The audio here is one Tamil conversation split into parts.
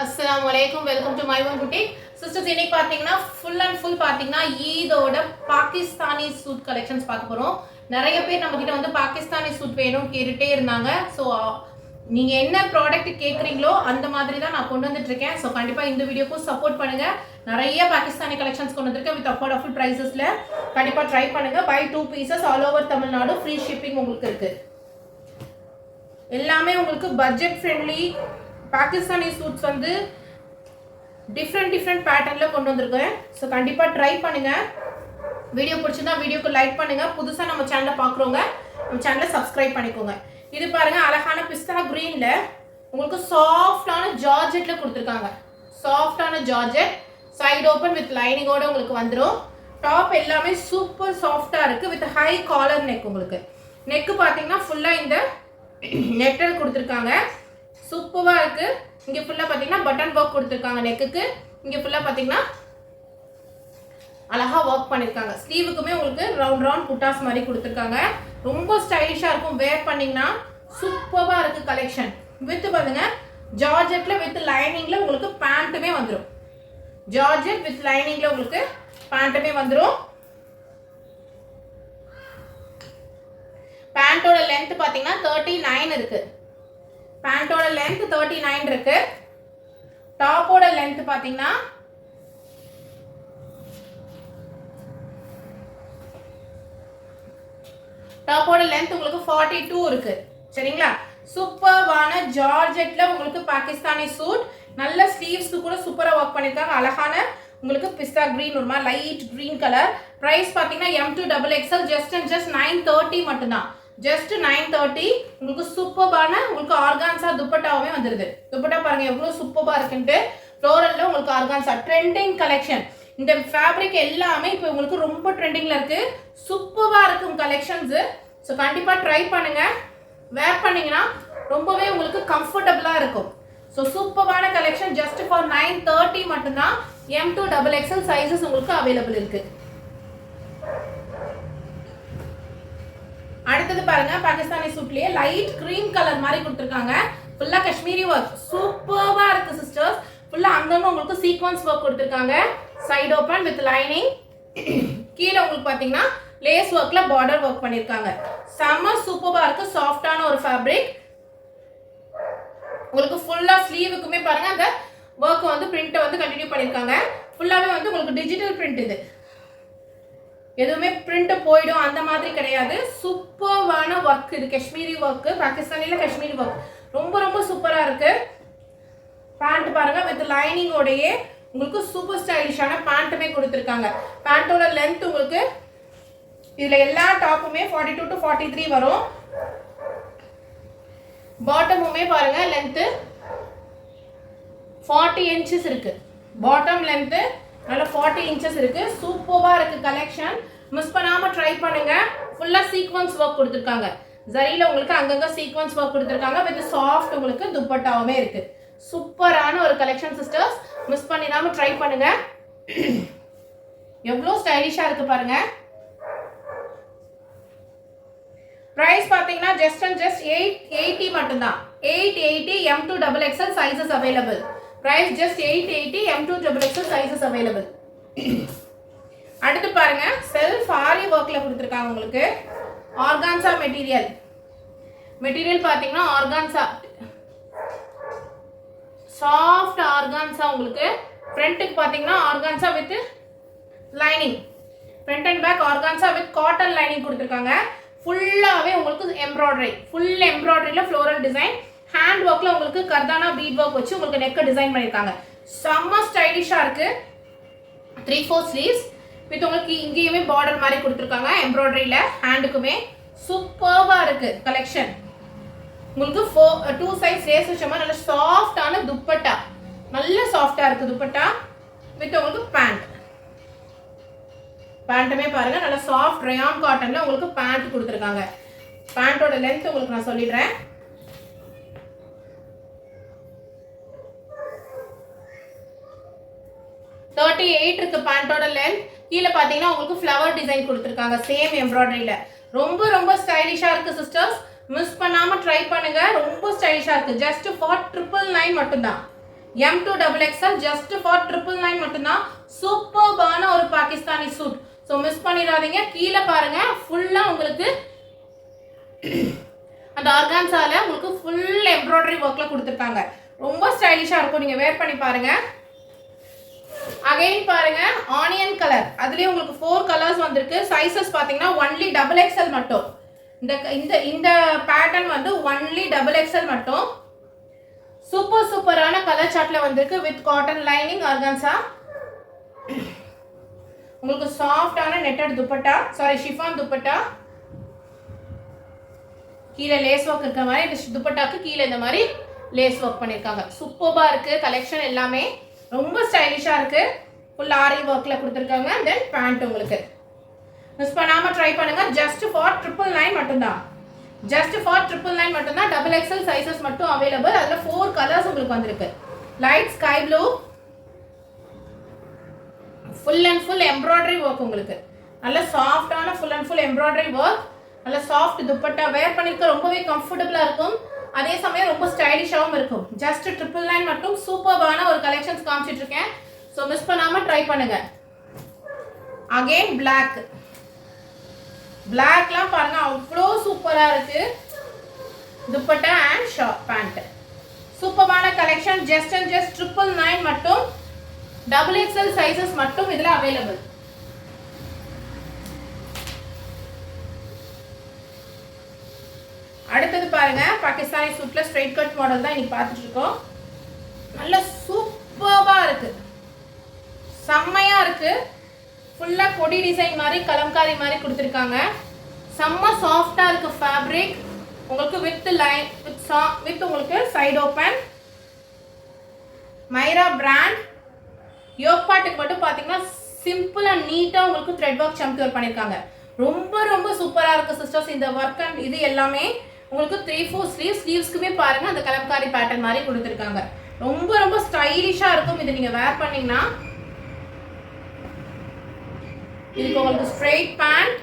अस्सलाम वालेकुम welcome to my one boutique sisters இன்னைக்கு பாத்தீங்கன்னா ஃபுல் அண்ட் ஃபுல் பாத்தீங்கன்னா ஈதோட பாகிஸ்தானி சூட் கலெக்ஷன்ஸ் பார்க்க போறோம். நிறைய பேர் நம்ம கிட்ட வந்து பாகிஸ்தானி சூட் வேணும் கேட்டுட்டே இருந்தாங்க. சோ நீங்க என்ன ப்ராடக்ட் கேக்குறீங்களோ அந்த மாதிரி தான் நான் கொண்டு வந்துட்டு இருக்கேன். சோ கண்டிப்பா இந்த வீடியோக்கு சப்போர்ட் பண்ணுங்க. நிறைய பாகிஸ்தானி கலெக்ஷன்ஸ் கொண்டு வந்திருக்கேன் வித் அஃபோர்டபுள் பிரைசஸ்ல. கண்டிப்பா ட்ரை பண்ணுங்க. Buy 2 pieces all over Tamil Nadu free shipping உங்களுக்கு இருக்கு. எல்லாமே உங்களுக்கு பட்ஜெட் ஃப்ரெண்ட்லி பாகிஸ்தானி சூட்ஸ் வந்து டிஃப்ரெண்ட் பேட்டர்ன்ல கொண்டு வந்திருக்கேன். ஸோ கண்டிப்பாக ட்ரை பண்ணுங்க. வீடியோ பிடிச்சிருந்தா வீடியோக்கு லைக் பண்ணுங்க. புதுசாக நம்ம சேனலை பார்க்குறவங்க நம்ம சேனலை சப்ஸ்கிரைப் பண்ணிக்கோங்க. இது பாருங்க, அழகான பிஸ்தா கிரீன்ல உங்களுக்கு சாஃப்டான ஜார்ஜெட்ல கொடுத்துருக்காங்க. சாஃப்டான ஜார்ஜெட் சைடு ஓப்பன் வித் லைனிங்கோட உங்களுக்கு வந்துடும். டாப் எல்லாமே சூப்பர் சாஃப்டா இருக்கு வித் ஹை காலர் நெக். உங்களுக்கு நெக் பார்த்தீங்கன்னா ஃபுல்லா இந்த நெட்டல் கொடுத்துருக்காங்க. சூப்பரா இருக்கு. இங்க ஃபுல்லா பாத்தீங்கன்னா பட்டன் வர்க் கொடுத்திருக்காங்க நெக்குக்கு. இங்க ஃபுல்லா பாத்தீங்கன்னா அழகா வர்க் பண்ணிருக்காங்க. ஸ்லீவுக்குமே உங்களுக்கு ரவுண்ட் புட்டாஸ் மாதிரி கொடுத்திருக்காங்க. ரொம்ப ஸ்டைலிஷா இருக்கும். வேர் பண்ணீங்கன்னா சூப்பரா இருக்கு கலெக்ஷன். வித் பாருங்க ஜார்ஜெட்ல வித் லைனிங்ல உங்களுக்கு பேண்ட்டுமே வந்துரும். ஜார்ஜெட் வித் லைனிங்ல உங்களுக்கு பேண்ட்டுமே வந்துரும். பேண்டோட லென்த் பாத்தீங்கன்னா 39 இருக்கு. பேண்டோட லென்த் 39 இருக்கு. டாப்போட லென்த் பாத்தீங்கன்னா உங்களுக்கு 42 இருக்கு. சரிங்களா? சூப்பர்வான ஜார்ஜெட்ல உங்களுக்கு பாகிஸ்தானி சூட். நல்ல ஸ்லீவ்ஸ்க்கு கூட சூப்பரா வர்க் பண்ணிருக்காங்க. அழகான உங்களுக்கு பிஸ்தா கிரீன் ஒரு மாதிரி லைட் கிரீன் கலர். பிரைஸ் பாத்தீங்கன்னா M2XXL ஜஸ்ட் 930 மட்டும்தான். ஜஸ்ட் 930. உங்களுக்கு சூப்பரான உங்களுக்கு ஆர்கான்சா துப்பட்டாவுமே வந்துருது. துப்பட்டா பாருங்க எவ்வளவு சூப்பரா இருக்குன்ட்டு. ஃப்ளோரல்ல உங்களுக்கு ஆர்கான்சா ட்ரெண்டிங் கலெக்ஷன். இந்த ஃபேப்ரிக் எல்லாமே இப்போ உங்களுக்கு ரொம்ப ட்ரெண்டிங்ல இருக்கு. சூப்பரா இருக்கும் கலெக்ஷன்ஸ். ஸோ கண்டிப்பா ட்ரை பண்ணுங்க. வேர் பண்ணீங்கன்னா ரொம்பவே உங்களுக்கு கம்ஃபர்டபுளா இருக்கும். ஸோ சூப்பரான கலெக்ஷன் ஜஸ்ட் ஃபார் 930 மட்டும்தான். M2XXL சைஸஸ் உங்களுக்கு அவைலபிள் இருக்கு. அடுத்தது பாருங்க, பாகிஸ்தானி சூட்லயே லைட் கிரீம் கலர் மாதிரி கொடுத்திருக்காங்க. ஃபுல்லா காஷ்மீரி வர்க். சூப்பரா இருக்கு சிஸ்டர்ஸ். ஃபுல்லா அங்கங்க உங்களுக்கு சீக்வென்ஸ் வர்க் கொடுத்திருக்காங்க. Side open with lining. கீழ உங்களுக்கு பாத்தீங்கன்னா லேஸ் வர்க்ல பார்டர் வர்க் பண்ணிருக்காங்க. செம்ம சூப்பரா இருக்கு. சாஃப்டான ஒரு ஃபேப்ரிக். உங்களுக்கு ஃபுல்லா ஸ்லீவுக்குமே பாருங்க அந்த வர்க் வந்து பிரிண்ட் வந்து கண்டினியூ பண்ணிருக்காங்க. ஃபுல்லாவே வந்து உங்களுக்கு டிஜிட்டல் பிரிண்ட். இது எதுவுமே பிரிண்ட் போயிடும் அந்த மாதிரி கிடையாது. சூப்பர்வான ஒர்க். இது காஷ்மீரி ஒர்க். பாகிஸ்தானில காஷ்மீரி ஒர்க் ரொம்ப சூப்பரா இருக்கு. பேண்ட் பாருங்க வித் லைனிங்கோடயே உங்களுக்கு சூப்பர் ஸ்டைலிஷான பேண்ட்டுமே கொடுத்திருக்காங்க. பேண்டோட லென்த் உங்களுக்கு இதுல எல்லா டாப்புமே 42 to 43 வரும். பாட்டமுமே பாருங்க லென்த் 40 inches இருக்கு. பாட்டம் லென்த் நல்ல 40 inches இருக்கு. சூப்பரா இருக்கு கலெக்ஷன். மிஸ் பண்ணாம ட்ரை பண்ணுங்க. ஃபுல்லா சீக்வென்ஸ் வர்க் கொடுத்திருக்காங்க. ஜரியில உங்களுக்கு அங்கங்க சீக்வென்ஸ் வர்க் கொடுத்திருக்காங்க. வித் சாஃப்ட் உங்களுக்கு துப்பட்டாவுமே இருக்கு. சூப்பரான ஒரு கலெக்ஷன் சிஸ்டர்ஸ். மிஸ் பண்ணிடாம ட்ரை பண்ணுங்க. எவ்வளவு ஸ்டைலிஷா இருக்கு பாருங்க. பிரைஸ் பாத்தீங்கன்னா ஜஸ்ட் 880 மட்டும்தான். 880 M2XXL sizes available. Price just 880 M2XXL sizes available. அடுத்து பாருங்க, செல்ஃப் ஆரி வர்க்ல கொடுத்திருக்காங்க உங்களுக்கு. ஆர்கான்சா மெட்டீரியல் பாத்தீங்கன்னா ஆர்கான்சா சாஃப்ட் ஆர்கான்சா. உங்களுக்கு ஃப்ரண்ட்டுக்கு பாத்தீங்கன்னா organza with lining. Front and back organza with cotton lining கொடுத்திருக்காங்க. ஃபுல்லாவே உங்களுக்கு எம்ப்ராய்டரி. ஃபுல் எம்ப்ராய்டரியில ஃப்ளோரல் டிசைன். ஹேண்ட் ஒர்க்ல உங்களுக்கு கர்தானா பீட் ஒர்க் வச்சு உங்களுக்கு நெக் டிசைன் பண்ணிருக்காங்க. செம்ம ஸ்டைலிஷா இருக்கு. 3/4 ஸ்லீவ்ஸ் வித் உங்களுக்கு இங்கேயுமே பார்டர் மாதிரி கொடுத்திருக்காங்க எம்ப்ராய்டரியில. ஹேண்டுக்குமே சூப்பர்வா இருக்கு கலெக்ஷன். உங்களுக்கு 2 சைஸ் லேஸ் வச்ச மாதிரி நல்ல சாஃப்டான துப்பட்டா. நல்ல சாஃப்டா இருக்கு துப்பட்டா வித் உங்களுக்கு பேண்ட்டுமே பாருங்க நல்ல சாஃப்ட் ரயான் காட்டன்ல உங்களுக்கு பேண்ட் கொடுத்திருக்காங்க. பேண்டோட லென்த் உங்களுக்கு நான் சொல்லிடுறேன். 38 இருக்கு பேண்டோட லென்த். கீழ பாத்தீங்கன்னா உங்களுக்கு ஃப்ளவர் டிசைன் கொடுத்திருக்காங்க சேம் எம்ப்ராய்டரியில. ரொம்ப ஸ்டைலிஷா இருக்கு சிஸ்டர்ஸ். மிஸ் பண்ணாம ட்ரை பண்ணுங்க. ரொம்ப ஸ்டைலிஷா இருக்கு. ஜஸ்ட் ஃபார் 999 மட்டும்தான். M2XXL just for 999 மட்டும்தான். சூப்பர்பான ஒரு பாகிஸ்தானி சூட். ஸோ மிஸ் பண்ணிடாதீங்க. கீழே பாருங்க ஃபுல்லா உங்களுக்கு அந்த ஆர்கான்ஸால உங்களுக்கு ஃபுல் எம்ப்ராய்டரி ஒர்க்ல கொடுத்துருக்காங்க. ரொம்ப ஸ்டைலிஷா இருக்கும். நீங்க வேர் பண்ணி பாருங்க. அகைன் பாருங்க ஆனியன் கலர். அதுலயே உங்களுக்கு 4 கலர்ஸ் வந்திருக்கு. சைஸஸ் பாத்தீங்கன்னா ஒன்லி XXL மட்டும். இந்த பேட்டர்ன் வந்து ஒன்லி XXL மட்டும். சூப்பரான கலர் சார்ட்ல வந்திருக்கு வித் காட்டன் லைனிங் ஆர்கான்ஸா. உங்களுக்கு சாஃப்டான netted dupatta, sorry chiffon dupatta. கீழே லேஸ் ஒர்க் இருக்க மாதிரி இந்த துப்பட்டாக்கு கீழே இந்த மாதிரி லேஸ் ஒர்க் பண்ணிருக்காங்க. சூப்பர்பா இருக்கு கலெக்ஷன் எல்லாமே. ரொம்ப ஸ்டைலிஷா இருக்கு. ஃபுல் ஆரி ஒர்க்ல கொடுத்துருக்காங்க. தென் பேண்ட் உங்களுக்கு மிஸ் பண்ணாம ட்ரை பண்ணுங்க. ஜஸ்ட் ஃபார் 999 மட்டும்தான். ஜஸ்ட் ஃபார் 999 மட்டும்தான். XXL சைஸஸ் மட்டும் அவைலபிள். அதுல 4 கலர்ஸ் உங்களுக்கு வந்திருக்கு. Light sky blue, full and full embroidery work உங்களுக்கு. நல்ல சாஃப்டான full and full embroidery work. நல்ல சாஃப்ட் துப்பட்டா வேர் பண்ணிருக்க ரொம்பவே கம்ஃபர்டபுளா இருக்கும். அதே சமயம் ரொம்ப ஸ்டைலிஷாவும் இருக்கும். ஜஸ்ட் 999 மட்டும். சூப்பர்பான ஒரு கலெக்ஷன்ஸ் காமிச்சிட்டு இருக்கேன். ஸோ மிஸ் பண்ணாம ட்ரை பண்ணுங்க. Again black. பிளாக்லாம் பாருங்க அவ்வளோ சூப்பரா இருக்கு. Dupatta and short pant. சூப்பர்பான கலெக்ஷன். ஜஸ்ட் அண்ட் ஜஸ்ட் 999 மட்டும். XXL சைஸஸ் மட்டும் இதுல அவைலபிள். அடுத்தது பாருங்க பாகிஸ்தானி சூட்ல ஸ்ட்ரைட் கட் மாடல் தான் இன்னைக்கு பார்த்துட்டு இருக்கோம். நல்ல சூப்பர்பா இருக்கு. செம்மையா இருக்கு. ஃபுல்லா கொடி டிசைன் மாதிரி கலம்காரி மாதிரி கொடுத்துருக்காங்க. செம்ம சாஃப்டா இருக்கு ஃபேப்ரிக். உங்களுக்கு வித் லைன் வித் உங்களுக்கு சைடு ஓப்பன். மைரா பிராண்ட். யோக் பார்ட்டுக்கு மட்டும் பாத்தீங்கன்னா சிம்பிள் அண்ட் நீட்டா உங்களுக்கு த்ரெட் ஒர்க் சம்கி ஒர்க் பண்ணிருக்காங்க. ரொம்ப சூப்பரா இருக்கு சிஸ்டர்ஸ். இந்த ஒர்க் அண்ட் இது எல்லாமே உங்களுக்கு 3/4 ஸ்லீவ்ஸ்க்குமே பாருங்க அந்த கலம்காரி பேட்டர்ன் மாதிரி கொடுத்துருக்காங்க. ரொம்ப ஸ்டைலிஷா இருக்கும். இது நீங்க வேர் பண்ணீங்கன்னா இதுக்கு உங்களுக்கு ஸ்ட்ரெயிட் பேண்ட்,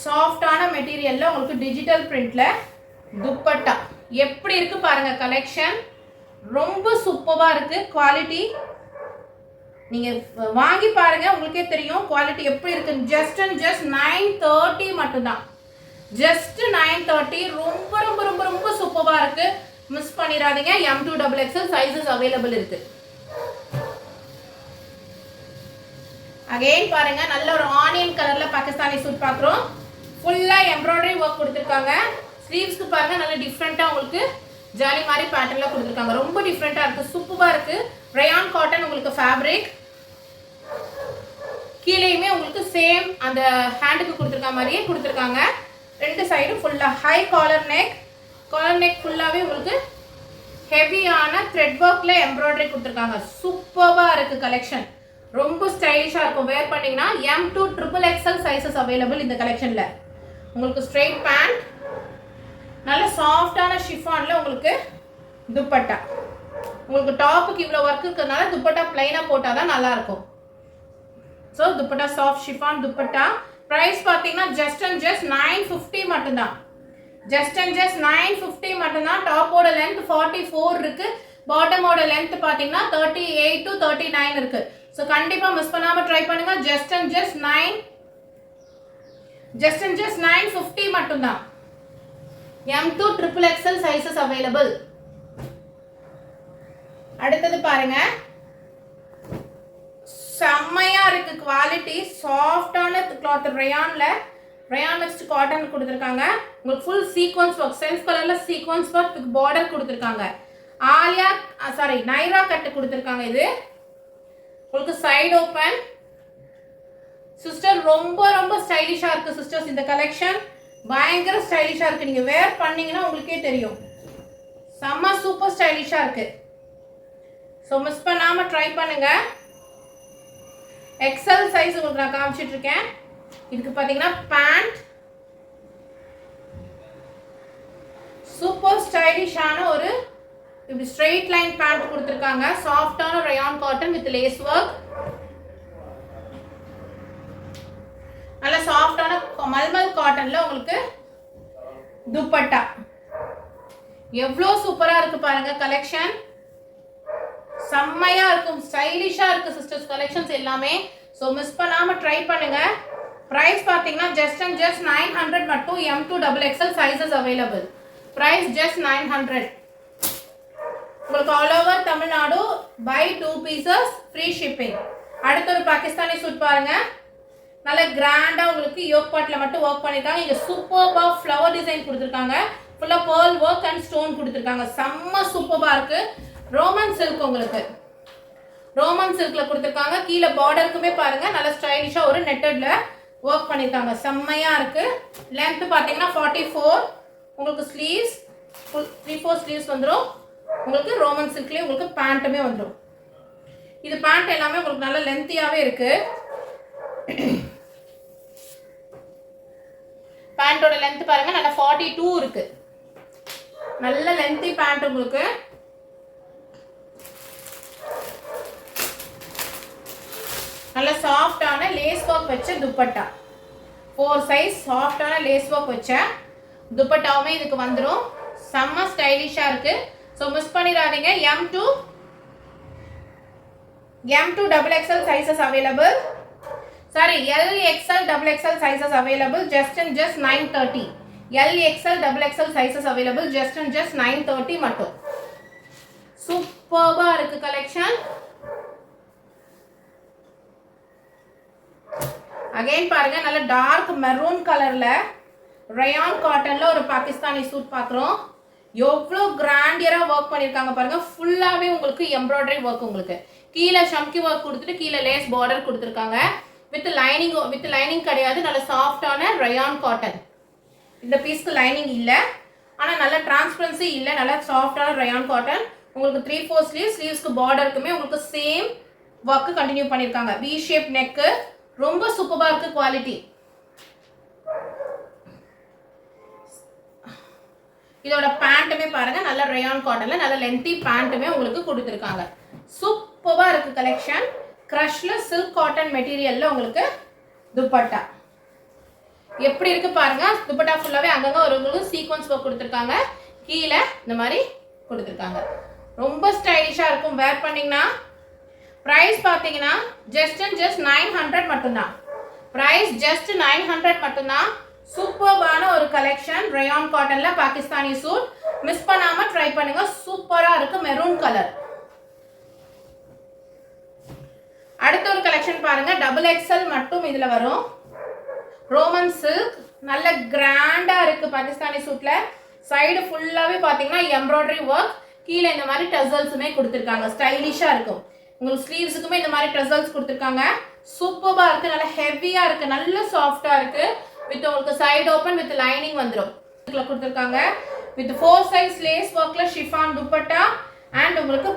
சாஃப்டான மெட்டீரியல்ல உங்களுக்கு டிஜிட்டல் பிரிண்ட்ல துப்பட்டா. எப்படி இருக்கு பாருங்க கலெக்ஷன். ரொம்ப சூப்பரா இருக்கு. குவாலிட்டி நீங்க வாங்கி பாருங்க உங்களுக்கே தெரியும் குவாலிட்டி எப்படி இருக்கு. ஜஸ்ட் அண்ட் ஜஸ்ட் 930 மட்டும்தான். ஜஸ்ட் 930. ரொம்ப சூப்பரா இருக்கு. மிஸ் பண்ணிடாதீங்க. M2XXL சைஸஸ் அவைலபிள் இருக்கு. அகைன் பாருங்க நல்ல ஒரு ஆனியன் கலர்ல பாகிஸ்தானி சூட் பாக்குறோம். ஃபுல்லா எம்ப்ராய்டரி ஒர்க் கொடுத்துருக்காங்க. ஸ்லீவ்ஸ்க்கு பாருங்க நல்ல டிஃப்ரெண்டா உங்களுக்கு ஜாலி மாதிரி பேட்டர்ன்ல கொடுத்துருக்காங்க. ரொம்ப டிஃப்ரெண்டா இருக்கு. சூப்பரா இருக்கு. ரயான் காட்டன் உங்களுக்கு ஃபேப்ரிக். கீழேயுமே உங்களுக்கு சேம் அந்த ஹேண்டுக்கு கொடுத்துருக்க மாதிரியே கொடுத்துருக்காங்க. ரெண்டு சைடும் ஃபுல்லா high collar neck. Collar neck ஃபுல்லாவே உங்களுக்கு ஹெவியான த்ரெட் ஒர்க்ல எம்ப்ராய்டரி கொடுத்துருக்காங்க. சூப்பர்பா இருக்கு கலெக்ஷன். ரொம்ப ஸ்டைலிஷா இருக்கும். வேர் பண்ணீங்கன்னா M2XXL சைஸஸ் அவைலபிள் இந்த கலெக்ஷன்ல. உங்களுக்கு ஸ்ட்ரெயிட் பேண்ட், நல்ல சாஃப்டான ஷிஃபான்ல உங்களுக்கு துப்பட்டா. உங்களுக்கு டாப்புக்கு இவ்வளவு ஒர்க் இருக்கிறதுனால துப்பட்டா பிளைனா போட்டாதான் நல்லா இருக்கும். So dupatta soft chiffon dupatta. Price பார்த்தீங்கன்னா ஜஸ்ட் அண்ட் ஜஸ்ட் 950 மட்டும்தான். ஜஸ்ட் அண்ட் ஜஸ்ட் 950 மட்டும்தான். டாப்போட லென்த் 44 இருக்கு. பாட்டமோட லென்த் பார்த்தீங்கன்னா 38 to 39 இருக்கு. ஸோ கண்டிப்பா மிஸ் பண்ணாம ட்ரை பண்ணுங்க. ஜஸ்ட் அண்ட் ஜஸ்ட் 950 மட்டும்தான். M2XXL sizes available. அடுத்தது பாருங்க செம்மையா இருக்கு. குவாலிட்டி சாஃப்டான கிளாத். ரயான் மிக்ஸ்ட் காட்டன் கொடுத்துருக்காங்க. உங்களுக்கு ஃபுல் சீக்வன்ஸ் ஒர்க், செல்ஃப் கலர்ல சீக்வன்ஸ் ஒர்க் வித் பார்டர் கொடுத்துருக்காங்க. நைரா கட்டு கொடுத்துருக்காங்க. இது உங்களுக்கு சைடு ஓப்பன். சிஸ்டர் ரொம்ப ஸ்டைலிஷா இருக்கு சிஸ்டர்ஸ். இந்த கலெக்ஷன் பயங்கர ஸ்டைலிஷா இருக்கு. நீங்க வேர் பண்ணீங்கன்னா உங்களுக்கே தெரியும். செம்ம சூப்பர் ஸ்டைலிஷா இருக்கு. ஸோ மிஸ் பண்ணாம ட்ரை பண்ணுங்க. XL சைஸ் உங்களுக்கு நான் காமிச்சிட்டு இருக்கேன். இதுக்கு பாத்தீங்கன்னா பேண்ட் சூப்பர் ஸ்டைலிஷான ஒரு இப்படி ஸ்ட்ரெயிட் லைன் பேண்ட் கொடுத்துருக்காங்க. சாஃப்டான rayon cotton with lace work. நல்ல சாஃப்டான மல்மல் காட்டன்ல உங்களுக்கு துப்பட்டா. எவ்வளோ சூப்பரா இருக்கு பாருங்க கலெக்ஷன். செம்மையா இருக்கும், ஸ்டைலிஷா இருக்கு சிஸ்டர்ஸ் கலெக்ஷன்ஸ் எல்லாமே. ஸோ மிஸ் பண்ணாம ட்ரை பண்ணுங்க. பிரைஸ் பார்த்தீங்கன்னா ஜஸ்ட் அண்ட் ஜஸ்ட் 900 மட்டும். M2 XXL sizes available. Price just 900. உங்களுக்கு all over Tamil Nadu buy 2 pieces free shipping. அடுத்த ஒரு பாகிஸ்தானி சூட் பாருங்க. நல்ல கிராண்டா உங்களுக்கு யோக் பாட்ல மட்டும் ஒர்க் பண்ணிருக்காங்க. இங்க சூப்பர்பா ஃப்ளவர் டிசைன் கொடுத்துருக்காங்க. ஃபுல்லா pearl ஒர்க் அண்ட் ஸ்டோன் கொடுத்துருக்காங்க. செம்ம சூப்பர்பா இருக்கு. ரோமன் சில்க், உங்களுக்கு ரோமன் சில்க்ல கொடுத்துருக்காங்க. கீழே பார்டருக்குமே பாருங்க நல்ல ஸ்டைலிஷா ஒரு நெட்டட்ல ஒர்க் பண்ணிருக்காங்க. செம்மையா இருக்கு. லென்த் பாத்தீங்கன்னா 44. உங்களுக்கு ஸ்லீவ்ஸ் 3/4 ஸ்லீவ்ஸ் வந்துடும். உங்களுக்கு ரோமன் சில்க்லயே உங்களுக்கு பேண்ட்டுமே வந்துடும். இது பேண்ட் எல்லாமே உங்களுக்கு நல்ல லென்த்தியாவே இருக்கு. பேண்டோட லென்த் பாருங்க நல்ல 42 இருக்கு. நல்ல லென்த்தி பேண்ட் உங்களுக்கு. நல்ல சாஃப்டான லேஸ் ஒர்க் வச்ச துப்பட்டா. 4 சைஸ் சாஃப்டான லேஸ் ஒர்க் வச்ச துப்பட்டாவுமே இதுக்கு வந்துடும். செம்ம ஸ்டைலிஷா இருக்கு. ஸோ மிஸ் பண்ணிடாதீங்க. M2 XXL sizes available. Sorry, LXL XXL sizes available. Just and just 930. LXL XXL sizes available. Just and just 930 மட்டும். சூப்பர்பா இருக்கு கலெக்ஷன். அகைன் பாருங்க நல்ல டார்க் மெரூன் கலர்ல ரயான் காட்டன்ல ஒரு பாகிஸ்தானி சூட் பார்க்குறோம். எவ்வளோ கிராண்டியரா ஒர்க் பண்ணியிருக்காங்க பாருங்க. ஃபுல்லாவே உங்களுக்கு எம்ப்ராய்டரி ஒர்க். உங்களுக்கு கீழே ஷம்கி ஒர்க் கொடுத்துட்டு கீழே லேஸ் பார்டர் கொடுத்துருக்காங்க. வித் லைனிங் கிடையாது. நல்ல சாஃப்டான ரயான் காட்டன். இந்த பீஸ்க்கு லைனிங் இல்லை, ஆனால் நல்ல டிரான்ஸ்பரன்சி இல்லை. நல்ல சாஃப்டான ரயான் காட்டன். உங்களுக்கு 3/4 ஸ்லீவ்ஸ்க்கு பார்டருக்குமே உங்களுக்கு சேம் ஒர்க் கண்டினியூ பண்ணியிருக்காங்க. We shape neck. ரொம்ப சூப்பரா இருக்கு குவாலிட்டி. இதோட பேண்ட்டுமே பாருங்க நல்ல ரயான் காட்டன்ல நல்ல லென்த்தி பேண்ட்டுமே உங்களுக்கு கொடுத்துருக்காங்க. சூப்பரா இருக்கு கலெக்ஷன். கிரஷ்ல சில்க் காட்டன் மெட்டீரியல்ல உங்களுக்கு துப்பட்டா எப்படி இருக்கு பாருங்க. துப்பட்டா ஃபுல்லாவே அங்கங்க ஒரு உங்களுக்கு சீக்வன்ஸ் ஒர்க் கொடுத்துருக்காங்க. கீழே இந்த மாதிரி கொடுத்துருக்காங்க. ரொம்ப ஸ்டைலிஷா இருக்கும் வேர் பண்ணீங்கன்னா. பிரைஸ் பார்த்தீங்கன்னா ஜஸ்ட் அண்ட் ஜஸ்ட் 900 மட்டும்தான். பிரைஸ் ஜஸ்ட் 900 மட்டும்தான். சூப்பர்பான ஒரு கலெக்ஷன். ரயான் காட்டன்ல பாகிஸ்தானி சூட். மிஸ் பண்ணாம ட்ரை பண்ணுங்க. சூப்பரா இருக்கு. Maroon colour. அடுத்த ஒரு கலெக்ஷன் பாருங்க. XXL மட்டும் இதுல வரும். Roman silk. நல்ல கிராண்டா இருக்கு பாகிஸ்தானி சூட்ல. சைடு ஃபுல்லாவே பாத்தீங்கன்னா எம்ப்ராய்டரி ஒர்க். கீழே இந்த மாதிரி டசல்ஸுமே கொடுத்துருக்காங்க. ஸ்டைலிஷா இருக்கும். உங்களுக்கு ஸ்லீவ்ஸுக்குமே இந்த மாதிரி ட்ரெசல்ஸ் கொடுத்துருக்காங்க. சூப்பர்பா இருக்கு. நல்ல ஹெவியா இருக்கு. நல்ல சாஃப்டா இருக்கு. வித் உங்களுக்கு சைடு ஓப்பன் வித் லைனிங் வந்துடும் கொடுத்துருக்காங்க. வித் 4 சைஸ் லேஸ் ஒர்க்ல ஷிஃபான் துப்பட்டா அண்ட் உங்களுக்கு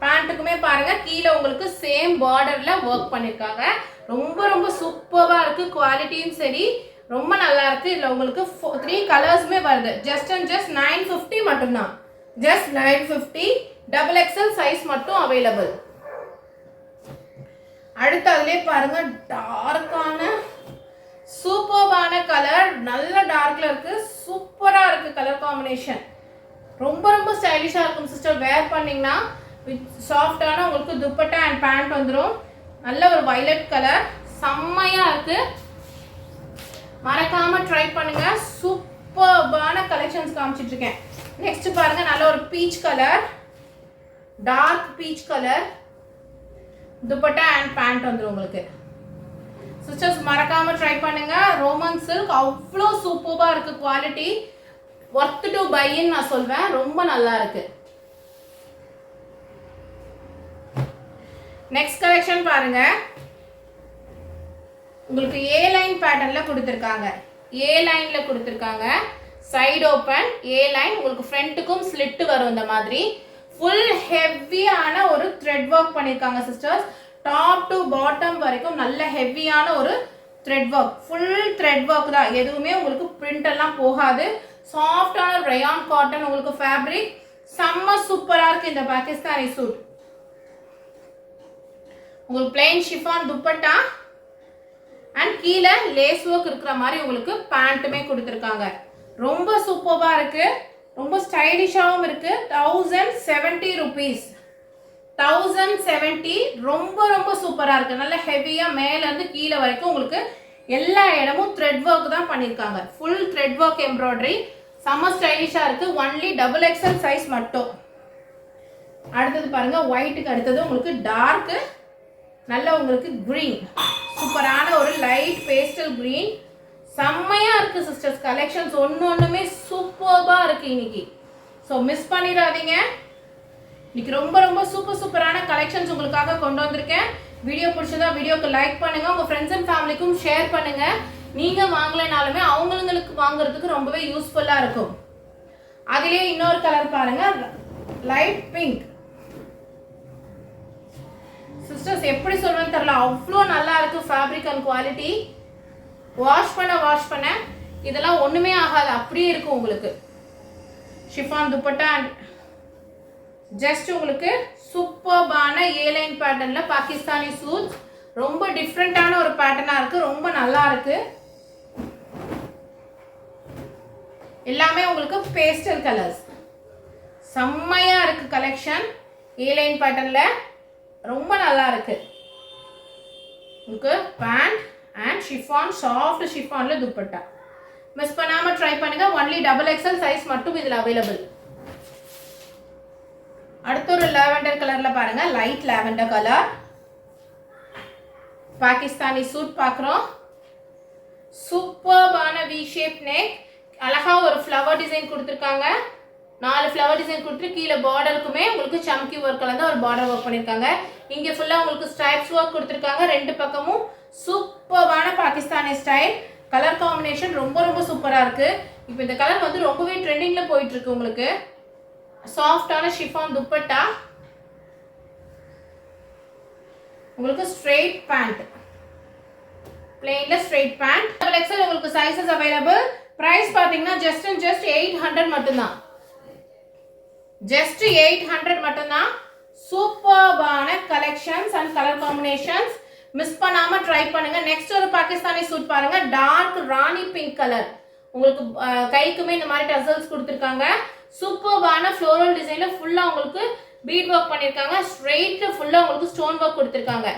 பேண்ட்டுக்குமே பாருங்க கீழே உங்களுக்கு சேம் பார்டர்ல ஒர்க் பண்ணிருக்காங்க. ரொம்ப ரொம்ப சூப்பர்பா இருக்கு. குவாலிட்டியும் சரி ரொம்ப நல்லா இருக்கு. இதுல உங்களுக்கு 3 கலர்ஸுமே வருது. ஜஸ்ட் அண்ட் ஜஸ்ட் 950 மட்டும்தான். ஜஸ்ட் 950. XXL சைஸ் மட்டும் அவைலபிள். அடுத்து அதிலே பாருங்க டார்க்கான சூப்பர்பான கலர். நல்ல டார்க்ல இருக்கு. சூப்பரா இருக்கு கலர் காம்பினேஷன். ரொம்ப ரொம்ப ஸ்டைலிஷா இருக்கும் சிஸ்டர். வேர் பண்ணீங்கன்னா வித் சாஃப்டான உங்களுக்கு துப்பட்டா அண்ட் பேண்ட் வந்துடும். நல்ல ஒரு வயலட் கலர். செம்மையா இருக்கு. மறக்காம ட்ரை பண்ணுங்க. சூப்பர்பான கலெக்ஷன்ஸ் காமிச்சிட்டு இருக்கேன். நெக்ஸ்ட் பாருங்க நல்ல ஒரு peach colour. Dark peach colour dupatta and pant வந்துடும் உங்களுக்கு. சிஸ்டர்ஸ் மறக்காம ட்ரை பண்ணுங்க. ரோமன் சில்க் அவ்வளோ சூப்பர்பா இருக்கு. குவாலிட்டி ஒர்த் டு பைன்னு நான் சொல்வேன். ரொம்ப நல்லா இருக்கு. நெக்ஸ்ட் கலெக்ஷன் பாருங்க. உங்களுக்கு ஏ லைன் பேட்டர்ன்ல கொடுத்துருக்காங்க. ஏ லைன்ல கொடுத்துருக்காங்க. Side open A line. உங்களுக்கு ஃப்ரண்ட்டுக்கும் ஸ்லிட் வரும். இந்த மாதிரி ஃபுல் ஹெவியான ஒரு த்ரெட் ஒர்க் பண்ணியிருக்காங்க சிஸ்டர்ஸ். டாப் டு பாட்டம் வரைக்கும் நல்ல ஹெவியான ஒரு thread work. Full thread work தான். எதுவுமே உங்களுக்கு பிரிண்ட் எல்லாம் போகாது. சாஃப்டான ரயான் காட்டன் உங்களுக்கு ஃபேப்ரிக். செம்ம சூப்பரா இருக்கு இந்த பாகிஸ்தானி சூட். உங்களுக்கு பிளைன் ஷிஃபான் துப்பட்டா அண்ட் கீழே லேஸ் ஒர்க் இருக்கிற மாதிரி உங்களுக்கு பேண்ட்டுமே கொடுத்துருக்காங்க. ரொம்ப சூப்பர்பா இருக்கு. ரொம்ப ஸ்டைலிஷாகவும் இருக்கு. 1070 rupees. 1070 ரொம்ப ரொம்ப சூப்பரா இருக்கு. நல்ல ஹெவியா மேல இருந்து கீழே வரைக்கும் உங்களுக்கு எல்லா இடமும் த்ரெட் ஒர்க் தான் பண்ணிருக்காங்க. ஃபுல் த்ரெட் ஒர்க் எம்ப்ராய்டரி செம்ம ஸ்டைலிஷா இருக்கு. ஒன்லி XXL சைஸ் மட்டும். அடுத்தது பாருங்க ஒயிட்டுக்கு அடுத்தது உங்களுக்கு டார்க் நல்ல உங்களுக்கு கிரீன் சூப்பரான ஒரு லைட் பேஸ்டல் கிரீன் செம்மையா இருக்கு சிஸ்டர்ஸ். கலெக்ஷன்ஸ் ஒன்னொன்னுமே சூப்பர்பா இருக்கு இன்னைக்கு. ஸோ மிஸ் பண்ணிடாதீங்க. இன்னைக்கு ரொம்ப ரொம்ப சூப்பரான கலெக்ஷன்ஸ் உங்களுக்காக கொண்டு வந்திருக்கேன். வீடியோ பிடிச்சதா வீடியோக்கு லைக் பண்ணுங்க, உங்க ஃப்ரெண்ட்ஸ் அண்ட் ஃபேமிலிக்கும் ஷேர் பண்ணுங்க. நீங்க வாங்கலைனாலுமே அவங்களுக்கு வாங்குறதுக்கு ரொம்பவே யூஸ்ஃபுல்லா இருக்கும். அதிலே இன்னொரு கலர் பாருங்க லைட் பிங்க். சிஸ்டர்ஸ் எப்படி சொல்றேன்னு தெரியல, அவ்வளோ நல்லா இருக்கு ஃபேப்ரிக் அண்ட் குவாலிட்டி. வாஷ் பண்ண இதெல்லாம் ஒண்ணுமே ஆகாது, அப்படியே இருக்கும் உங்களுக்கு. ஷிஃபான் துப்பட்டா அண்ட் ஜஸ்ட் உங்களுக்கு சூப்பர்பான ஏலைன் பேட்டர்ன்ல பாகிஸ்தானி சூட்ஸ். ரொம்ப டிஃப்ரெண்டான ஒரு பேட்டர்னா இருக்கு, ரொம்ப நல்லா இருக்கு. எல்லாமே உங்களுக்கு பேஸ்டல் கலர்ஸ் செம்மையா இருக்கு கலெக்ஷன். ஏலைன் பேட்டர்ன்ல ரொம்ப நல்லா இருக்கு. உங்களுக்கு பேண்ட் அண்ட் ஷிஃபான் சாஃப்ட் ஷிஃபான்ல துப்பட்டா. மிஸ் பண்ணாம ட்ரை பண்ணுங்க. ஒன்லி XXL சைஸ் மட்டும் இதுல அவைலபிள். அடுத்த ஒரு லாவெண்டர் கலர்ல பாருங்க light lavender colour Pakistani suit பார்க்குறோம். சூப்பர்பான வி ஷேப் நெக், அழகா ஒரு ஃப்ளவர் டிசைன் கொடுத்துருக்காங்க. 4 ஃப்ளவர் டிசைன் கொடுத்து கீழே பார்டருக்குமே உங்களுக்கு சம்கி ஒர்க் கலந்து ஒரு பார்டர் ஒர்க் பண்ணியிருக்காங்க. இங்கே ஃபுல்லாக உங்களுக்கு ஸ்ட்ரைப்ஸ் ஒர்க் கொடுத்துருக்காங்க. ரெண்டு பக்கமும் சூப்பர்பான பாகிஸ்தானி ஸ்டைல். கலர் காம்பினேஷன் ரொம்ப ரொம்ப சூப்பராக இருக்கு. இப்போ இந்த கலர் வந்து ரொம்பவே ட்ரெண்டிங்ல போயிட்டு இருக்கு. உங்களுக்கு சாஃப்டான ஷிஃபான் துப்பட்டா, உங்களுக்கு ஸ்ட்ரெயிட் பேண்ட், பிளெயின்ல ஸ்ட்ரெயிட் பேண்ட். XXL உங்களுக்கு சைஸஸ் அவைலபிள். பிரைஸ் பாத்தீங்கன்னா ஜஸ்ட் 800 மட்டும்தான். ஜஸ்ட் 800 மட்டும்தான். சூப்பர்பான collections and colour combinations miss பண்ணாம ட்ரை பண்ணுங்க. நெக்ஸ்ட் ஒரு பாகிஸ்தானி சூட் பாருங்க டார்க் ராணி பிங்க் கலர். உங்களுக்கு கைக்குமே இந்த மாதிரி டசல்ஸ் கொடுத்துருக்காங்க. சூப்பர்பான ஃப்ளோரல் டிசைன்ல ஃபுல்லா உங்களுக்கு பீட் ஒர்க் பண்ணிருக்காங்க. ஸ்ட்ரெயிட்ல ஃபுல்லா உங்களுக்கு ஸ்டோன் ஒர்க் கொடுத்துருக்காங்க.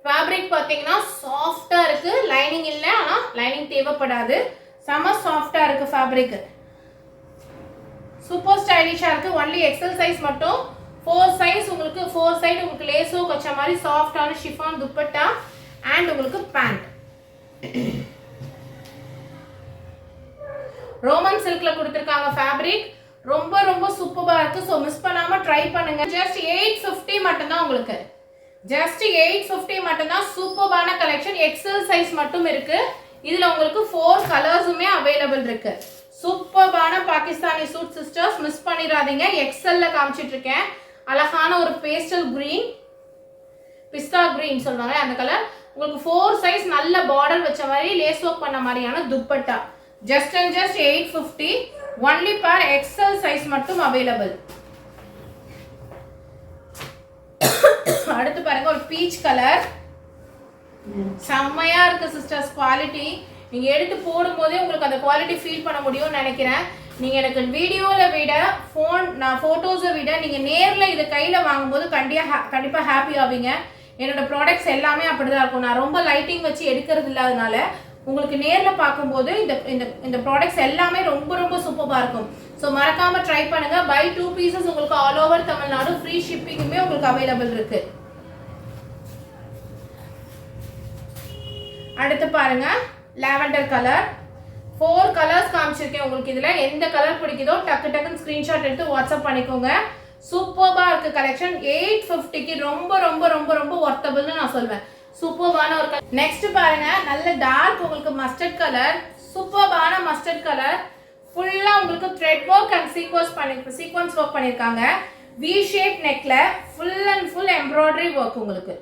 ஃபேப்ரிக் பாத்தீங்கன்னா சாஃப்டா இருக்கு. லைனிங் இல்ல, ஆனா லைனிங் தேவைப்படாது. செம சாஃப்டா இருக்கு ஃபேப்ரிக். சூப்பர் ஸ்டைலிஷா இருக்கு. ஒன்லி XL சைஸ் மட்டும். 4 சைஸ் உங்களுக்கு 4 சைடு உங்களுக்கு லேசோ கச்ச மாதிரி சாஃப்டான ஷிஃபான் துப்பட்டா அண்ட் உங்களுக்கு பேண்ட். ரோமன் சில்க்ல கொடுத்திருக்காங்க ஃபேப்ரிக். ரொம்ப ரொம்ப சூப்பரா இருக்கு. சோ மிஸ் பண்ணாம ட்ரை பண்ணுங்க. ஜஸ்ட் 850 மட்டும் தான் உங்களுக்கு. ஜஸ்ட் 850 மட்டும் தான். சூப்பரான கலெக்ஷன். XL சைஸ் மட்டும் இருக்கு. இதுல உங்களுக்கு 4 கலர்ஸுமே அவைலபிள் இருக்கு. சூப்பரான பாகிஸ்தானி சூட் சிஸ்டர்ஸ் மிஸ் பண்ணிடாதீங்க. XLல காமிச்சிட்டு இருக்கேன். அழகான ஒரு பேஸ்டல் கிரீன், பிஸ்தா கிரீன் சொல்றாங்க அந்த கலர். உங்களுக்கு 4 சைஸ் நல்ல பார்டர் வச்ச மாதிரி லேஸ் ஒர்க் பண்ண மாதிரியான துப்பட்டா. ஜஸ்ட் 850. ஒன்லி பார் XL சைஸ் மட்டும் அவைலபிள். அடுத்து பாருங்க ஒரு பீச் கலர். செம்மையா இருக்கு சிஸ்டர்ஸ். குவாலிட்டி நீங்க எடுத்து போடும்போதே உங்களுக்கு அந்த குவாலிட்டி ஃபீல் பண்ண முடியும்னு நினைக்கிறேன். நீங்க எனக்கு வீடியோல விட நான் போட்டோஸை விட நீங்க நேர்ல இதை கையில வாங்கும்போது கண்டிப்பா ஹாப்பி ஆவீங்க. என்னோட ப்ராடக்ட்ஸ் எல்லாமே அப்படிதான் இருக்கும். நான் ரொம்ப லைட்டிங் வச்சு எடுக்கிறது இல்லாதனால உங்களுக்கு நேர்ல பார்க்கும்போது இந்த ப்ராடக்ட்ஸ் எல்லாமே ரொம்ப ரொம்ப சூப்பரா இருக்கும். ஸோ மறக்காம ட்ரை பண்ணுங்க. பை 2 பீசஸ் உங்களுக்கு ஆல் ஓவர் தமிழ்நாடு ஃப்ரீ ஷிப்பிங்குமே உங்களுக்கு அவைலபிள் இருக்கு. அடுத்து பாருங்க லாவெண்டர் கலர். 4 கலர்ஸ் காமிச்சிருக்கேன் உங்களுக்கு. இதுல எந்த கலர் பிடிக்குதோ டக்குன்னு ஸ்கிரீன்ஷாட் எடுத்து வாட்ஸ்அப் பண்ணிக்கோங்க. சூப்பர்பா இருக்கு கலெக்ஷன். 850க்கு ரொம்ப ரொம்ப ரொம்ப ரொம்ப ஒர்த்தபிள்னு நான் சொல்வேன். சூப்பர்பான ஒரு கலர். நெக்ஸ்ட் பாருங்க நல்ல டார்க் உங்களுக்கு மஸ்டர்ட் கலர். சூப்பர்பான மஸ்டர்ட் கலர். ஃபுல்லா உங்களுக்கு thread work and sequins work பண்ணிருக்காங்க. வி ஷேப் நெக்ல full and full embroidery work. உங்களுக்கு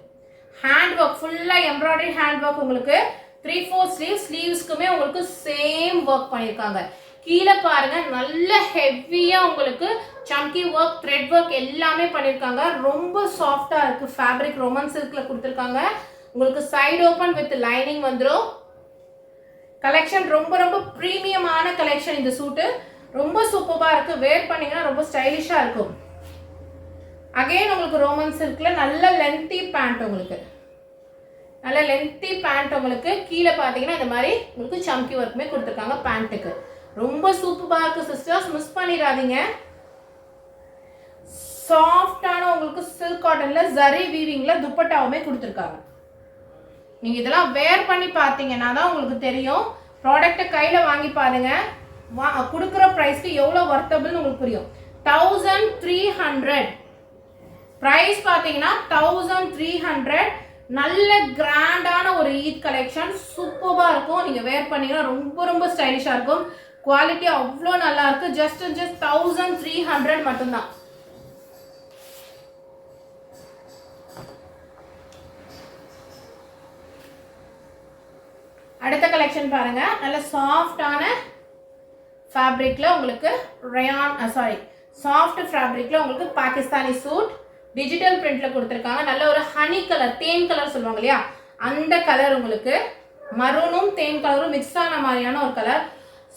ஹேண்ட் ஒர்க் ஃபுல்லா எம்ப்ராய்டரி ஹேண்ட் ஒர்க். உங்களுக்கு 3/4 ஸ்லீவ்ஸ்க்குமே உங்களுக்கு சேம் ஒர்க் பண்ணிருக்காங்க. கீழே பாருங்க நல்ல ஹெவியா உங்களுக்கு சம்கி ஒர்க் த்ரெட் ஒர்க் எல்லாமே பண்ணிருக்காங்க. ரொம்ப சாஃப்டா இருக்கு. ஃபேப்ரிக் ரோமன் சில்க்ல கொடுத்துருக்காங்க. உங்களுக்கு சைடு ஓபன் வித் லைனிங் வந்துடும். கலெக்ஷன் ரொம்ப ரொம்ப பிரீமியமான கலெக்ஷன். இந்த சூட்டு ரொம்ப சூப்பராக இருக்குது. வேர் பண்ணிங்கன்னா ரொம்ப ஸ்டைலிஷாக இருக்கும். அகெயின் உங்களுக்கு ரோமன் சில்கில் நல்ல லென்த்தி பேண்ட், உங்களுக்கு நல்ல லென்த்தி பேண்ட். உங்களுக்கு கீழே பார்த்தீங்கன்னா இந்த மாதிரி உங்களுக்கு சம்கி ஒர்க்குமே கொடுத்துருக்காங்க பேண்ட்டுக்கு. ரொம்ப சூப்பராக இருக்குது சிஸ்டர்ஸ், மிஸ் பண்ணிடாதீங்க. சாஃப்டான உங்களுக்கு சில்க் காட்டனில் ஜரி வீவிங்கில் துப்பட்டாவுமே கொடுத்துருக்காங்க. நீங்கள் இதெல்லாம் வேர் பண்ணி பார்த்தீங்கன்னா தான் உங்களுக்கு தெரியும். ப்ராடக்டை கையில் வாங்கி பாருங்கள், கொடுக்குற ப்ரைஸ்க்கு எவ்வளோ வர்த்தபிள்னு உங்களுக்கு புரியும். 1300 ப்ரைஸ் பார்த்தீங்கன்னா 1300. நல்ல கிராண்டான ஒரு ஈத் கலெக்ஷன், சூப்பராக இருக்கும். நீங்கள் வேர் பண்ணிங்கன்னா ரொம்ப ரொம்ப ஸ்டைலிஷாக இருக்கும். குவாலிட்டி அவ்வளோ நல்லா இருக்குது. ஜஸ்ட் 1300 மட்டும்தான். அடுத்த கலெக்ஷன் பாருங்க. நல்ல சாஃப்டான ஃபேப்ரிக்ல உங்களுக்கு சாஃப்ட் ஃபேப்ரிக்ல உங்களுக்கு பாகிஸ்தானி சூட் டிஜிட்டல் பிரிண்ட்ல கொடுத்துருக்காங்க. நல்ல ஒரு ஹனி கலர், தேன் கலர் சொல்லுவாங்க இல்லையா, அந்த கலர் உங்களுக்கு மரூனும் தேன் கலரும் மிக்ஸ் ஆன மாதிரியான ஒரு கலர்.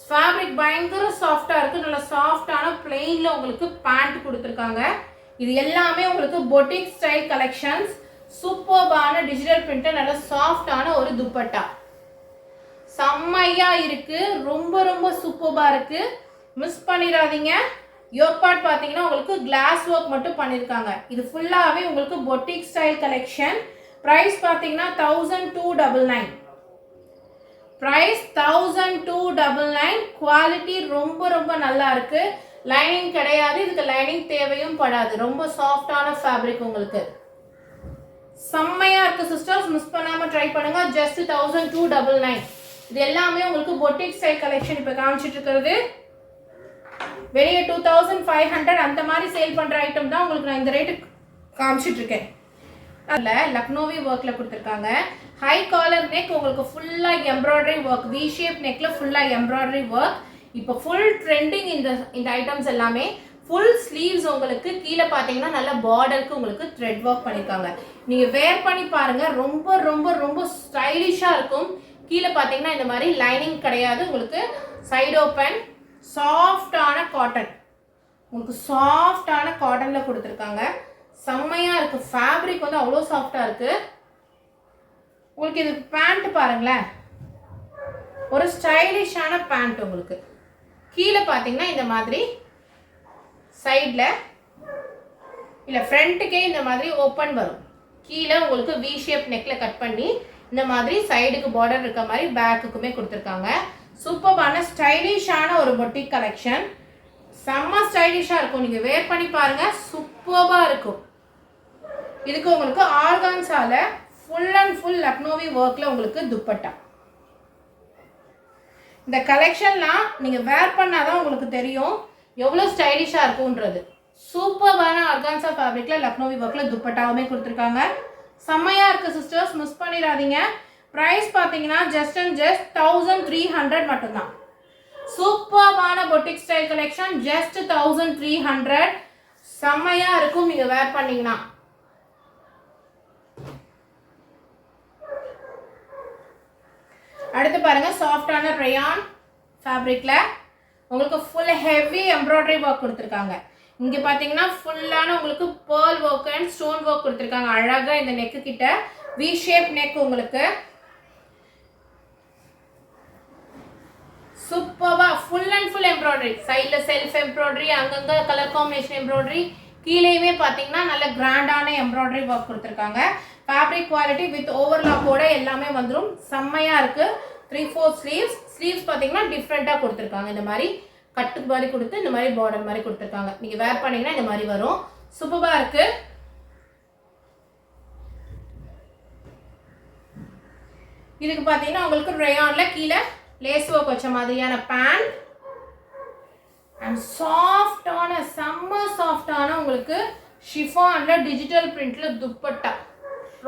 ஃபேப்ரிக் பயங்கர சாஃப்டா இருக்கு. நல்ல சாஃப்டான பிளெயின்ல உங்களுக்கு பேண்ட் கொடுத்துருக்காங்க. இது எல்லாமே உங்களுக்கு பொட்டிக் ஸ்டைல் கலெக்ஷன்ஸ். சூப்பர்பான டிஜிட்டல் பிரிண்ட், நல்ல சாஃப்டான ஒரு துப்பட்டா, செம்மையா இருக்கு. ரொம்ப ரொம்ப சூப்பர்பா இருக்கு, மிஸ் பண்ணிடாதீங்க. யோக் பார்ட் பார்த்தீங்கன்னா உங்களுக்கு கிளாஸ் ஒர்க் மட்டும் பண்ணியிருக்காங்க. இது ஃபுல்லாகவே உங்களுக்கு பொட்டிக் ஸ்டைல் கலெக்ஷன். ப்ரைஸ் பார்த்தீங்கன்னா 1299. ப்ரைஸ் 1299. குவாலிட்டி ரொம்ப ரொம்ப நல்லா இருக்கு. லைனிங் கிடையாது, இதுக்கு லைனிங் தேவையும் படாது. ரொம்ப சாஃப்டான ஃபேப்ரிக், உங்களுக்கு செம்மையா இருக்கு சிஸ்டர்ஸ், மிஸ் பண்ணாம ட்ரை பண்ணுங்க. ஜஸ்ட் 1299. இது எல்லாமே உங்களுக்கு பொட்டிக் ஸ்டைல் கலெக்ஷன். இப்போ காமிச்சிட்டு இருக்கிறது வெளியே 2500 அந்த மாதிரி சேல் பண்ற ஐட்டம் தான் உங்களுக்கு நான் இந்த ரேட்டுக்கு காமிச்சிட்டு இருக்கேன். அதில் லக்னோவி ஒர்க்ல கொடுத்துருக்காங்க. ஹை காலர் நெக், உங்களுக்கு ஃபுல்லா எம்ப்ராய்டரி ஒர்க், வி ஷேப் நெக்ல ஃபுல்லா எம்ப்ராய்டரி ஒர்க். இப்போ ஃபுல் ட்ரெண்டிங் இந்த ஐட்டம்ஸ் எல்லாமே. ஃபுல் ஸ்லீவ்ஸ் உங்களுக்கு கீழே பார்த்தீங்கன்னா நல்ல பார்டருக்கு உங்களுக்கு த்ரெட் ஒர்க் பண்ணியிருக்காங்க. நீங்கள் வேர் பண்ணி பாருங்க, ரொம்ப ரொம்ப ரொம்ப ஸ்டைலிஷாக இருக்கும். கீழே பார்த்தீங்கன்னா இந்த மாதிரி லைனிங் கிடையாது, உங்களுக்கு சைடு ஓப்பன். சாஃப்டான காட்டன், உங்களுக்கு சாஃப்டான காட்டனில் கொடுத்துருக்காங்க. செம்மையாக இருக்குது. ஃபேப்ரிக் வந்து அவ்வளோ சாஃப்டாக இருக்குது. உங்களுக்கு இது பேண்ட் பாருங்களேன், ஒரு ஸ்டைலிஷான பேண்ட். உங்களுக்கு கீழே பார்த்தீங்கன்னா இந்த மாதிரி சைடில் இல்லை ஃப்ரண்ட்டுக்கே இந்த மாதிரி ஓப்பன் வரும். கீழே உங்களுக்கு வி ஷேப் நெக்கில் கட் பண்ணி இந்த மாதிரி சைடுக்கு பார்டர் இருக்க மாதிரி பேக்குக்குமே கொடுத்துருக்காங்க. சூப்பர்பான ஸ்டைலிஷான ஒரு பொட்டிக் கலெக்ஷன். செம்ம ஸ்டைலிஷாக இருக்கும். நீங்கள் வேர் பண்ணி பாருங்கள், சூப்பராக இருக்கும். இதுக்கு உங்களுக்கு ஆர்கான்ஸால ஃபுல் அண்ட் ஃபுல் லக்னோவி ஒர்க்கில் உங்களுக்கு துப்பட்டா. இந்த கலெக்ஷன்லாம் நீங்கள் வேர் பண்ணாதான் உங்களுக்கு தெரியும் எவ்வளோ ஸ்டைலிஷாக இருக்கும்ன்றது. சூப்பர்பான ஆர்கான்ஸா ஃபேப்ரிக்கில் லக்னோவி ஒர்க்கில் துப்பட்டாவுமே கொடுத்துருக்காங்க. செம்மையாக இருக்குது சிஸ்டர்ஸ், மிஸ் பண்ணிடாதீங்க. ப்ரைஸ் பார்த்தீங்கன்னா ஜஸ்ட் 1300 மட்டும்தான். சூப்பர்பான பொட்டிக் ஸ்டைல் கலெக்ஷன், ஜஸ்ட் 1300. செம்மையாக இருக்கும் நீங்கள் வேர் பண்ணீங்கன்னா. அடுத்து பாருங்க, சாஃப்டான ரயான் ஃபேப்ரிக்கில் உங்களுக்கு ஃபுல் ஹெவி எம்ப்ராய்டரி ஒர்க் கொடுத்துருக்காங்க. இங்கே பார்த்தீங்கன்னா ஃபுல்லான உங்களுக்கு pearl work and stone work கொடுத்துருக்காங்க. அழகாக இந்த நெக்கு கிட்ட வி ஷேப் நெக், உங்களுக்கு சூப்பர்வா ஃபுல் அண்ட் ஃபுல் எம்ப்ராய்டரி. சைடில் செல்ஃப் எம்ப்ராய்டரி, அங்கங்கே கலர் காம்பினேஷன் எம்ப்ராய்டரி, கீழேயுமே பார்த்தீங்கன்னா நல்ல கிராண்டான எம்ப்ராய்டரி ஒர்க் கொடுத்துருக்காங்க. ஃபேப்ரிக் குவாலிட்டி வித் ஓவர்லாக்கோட எல்லாமே வந்துடும். செம்மையாக இருக்குது. 3/4 ஸ்லீவ்ஸ் பார்த்தீங்கன்னா டிஃப்ரெண்ட்டாக கொடுத்துருக்காங்க. இந்த மாதிரி கட்டு மாதிரி கொடுத்து இந்த மாதிரி பார்டர் மாதிரி கொடுத்துருக்காங்க. நீங்கள் வேர் பண்ணீங்கன்னா இந்த மாதிரி வரும். சூப்பராக இருக்குது. இதுக்கு பார்த்தீங்கன்னா உங்களுக்கு ரயானில் கீழே லேஸ் ஒர்க் வச்ச மாதிரியான பேண்ட் அண்ட் சாஃப்டான செம்ம சாஃப்டான உங்களுக்கு ஷிஃபான்ல டிஜிட்டல் பிரிண்ட்ல துப்பட்டா.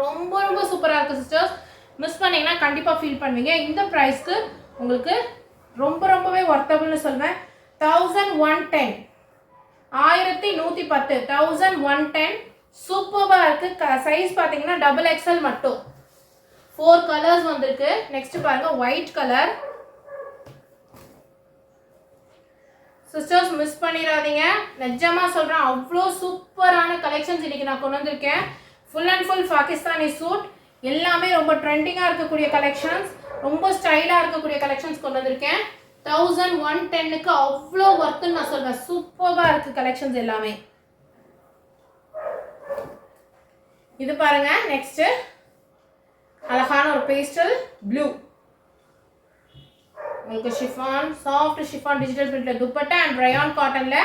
ரொம்ப ரொம்ப சூப்பராக இருக்குது சிஸ்டர்ஸ். மிஸ் பண்ணீங்கன்னா கண்டிப்பாக ஃபீல் பண்ணுவீங்க. இந்த ப்ரைஸ்க்கு உங்களுக்கு ரொம்ப ரொம்பவே ஒர்த்தபிள்னு சொல்வேன். 1110, 1110, 1110. சூப்பராக இருக்குது. சைஸ் பார்த்தீங்கன்னா XXL மட்டும். 4 கலர்ஸ் வந்திருக்கு. நெக்ஸ்ட் பாருங்க, white colour. So sisters miss பண்ணிடாதீங்க. நிஜமா சொல்றேன், அவ்வளோ சூப்பரான கலெக்ஷன்ஸ் இன்னைக்கு நான் கொண்டு வந்திருக்கேன். Full and full Pakistani suit, எல்லாமே ரொம்ப ட்ரெண்டிங்காக இருக்கக்கூடிய கலெக்ஷன்ஸ், ரொம்ப ஸ்டைலாக இருக்கக்கூடிய கலெக்ஷன்ஸ் கொண்டு வந்திருக்கேன். 1110க்கு அவ்வளோ ஒர்த்துன்னு நான் சொல்வேன். சூப்பராக இருக்கு கலெக்ஷன்ஸ் எல்லாமே. இது பாருங்க, நெக்ஸ்ட் அழகான ஒரு பேஸ்டல் ப்ளூ, உங்களுக்கு ஷிஃபான், சாஃப்ட் ஷிஃபான் டிஜிட்டல் பிரிண்ட்ல துப்பட்டா அண்ட் ரயான் காட்டன்ல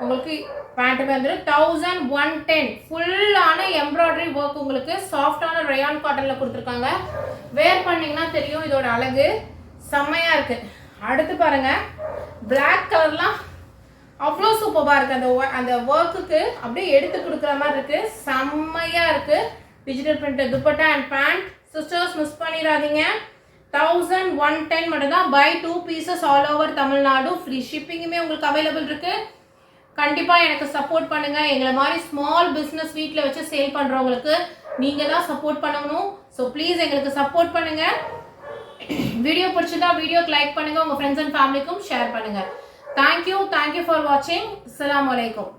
உங்களுக்கு பேண்ட்டுமே வந்துடும். 1110 ஃபுல்லான எம்ப்ராய்டரி ஒர்க், உங்களுக்கு சாஃப்டான ரயான் காட்டன்ல கொடுத்துருக்காங்க. வேர் பண்ணீங்கன்னா தெரியும் இதோட அழகு, செம்மையா இருக்கு. அடுத்து பாருங்க, பிளாக் கலர்லாம் அவ்வளோ சூப்பராக இருக்கு. அந்த ஒர்க்குக்கு அப்படியே எடுத்து கொடுக்குற மாதிரி இருக்கு, செம்மையா இருக்கு. Digital print dupatta and pant. Sisters miss பண்ணிடாதீங்க. 1110 மட்டும் தான். By 2 pieces all over Tamil Nadu. Free ஷிப்பிங்குமே உங்களுக்கு அவைலபிள் இருக்கு. கண்டிப்பாக எனக்கு சப்போர்ட் பண்ணுங்க. எங்களை மாதிரி ஸ்மால் பிஸ்னஸ் வீட்டில் வச்சு சேல் பண்ணுறவங்களுக்கு நீங்கள் தான் சப்போர்ட் பண்ணணும். ஸோ ப்ளீஸ் எங்களுக்கு சப்போர்ட் பண்ணுங்க. வீடியோ பிடிச்சிருந்தா வீடியோக்கு லைக் பண்ணுங்க, உங்கள் ஃப்ரெண்ட்ஸ் அண்ட் ஃபேமிலிக்கும் ஷேர் பண்ணுங்க. தேங்க்யூ ஃபார் வாட்சிங். அஸ்ஸலாமு அலைக்கும்.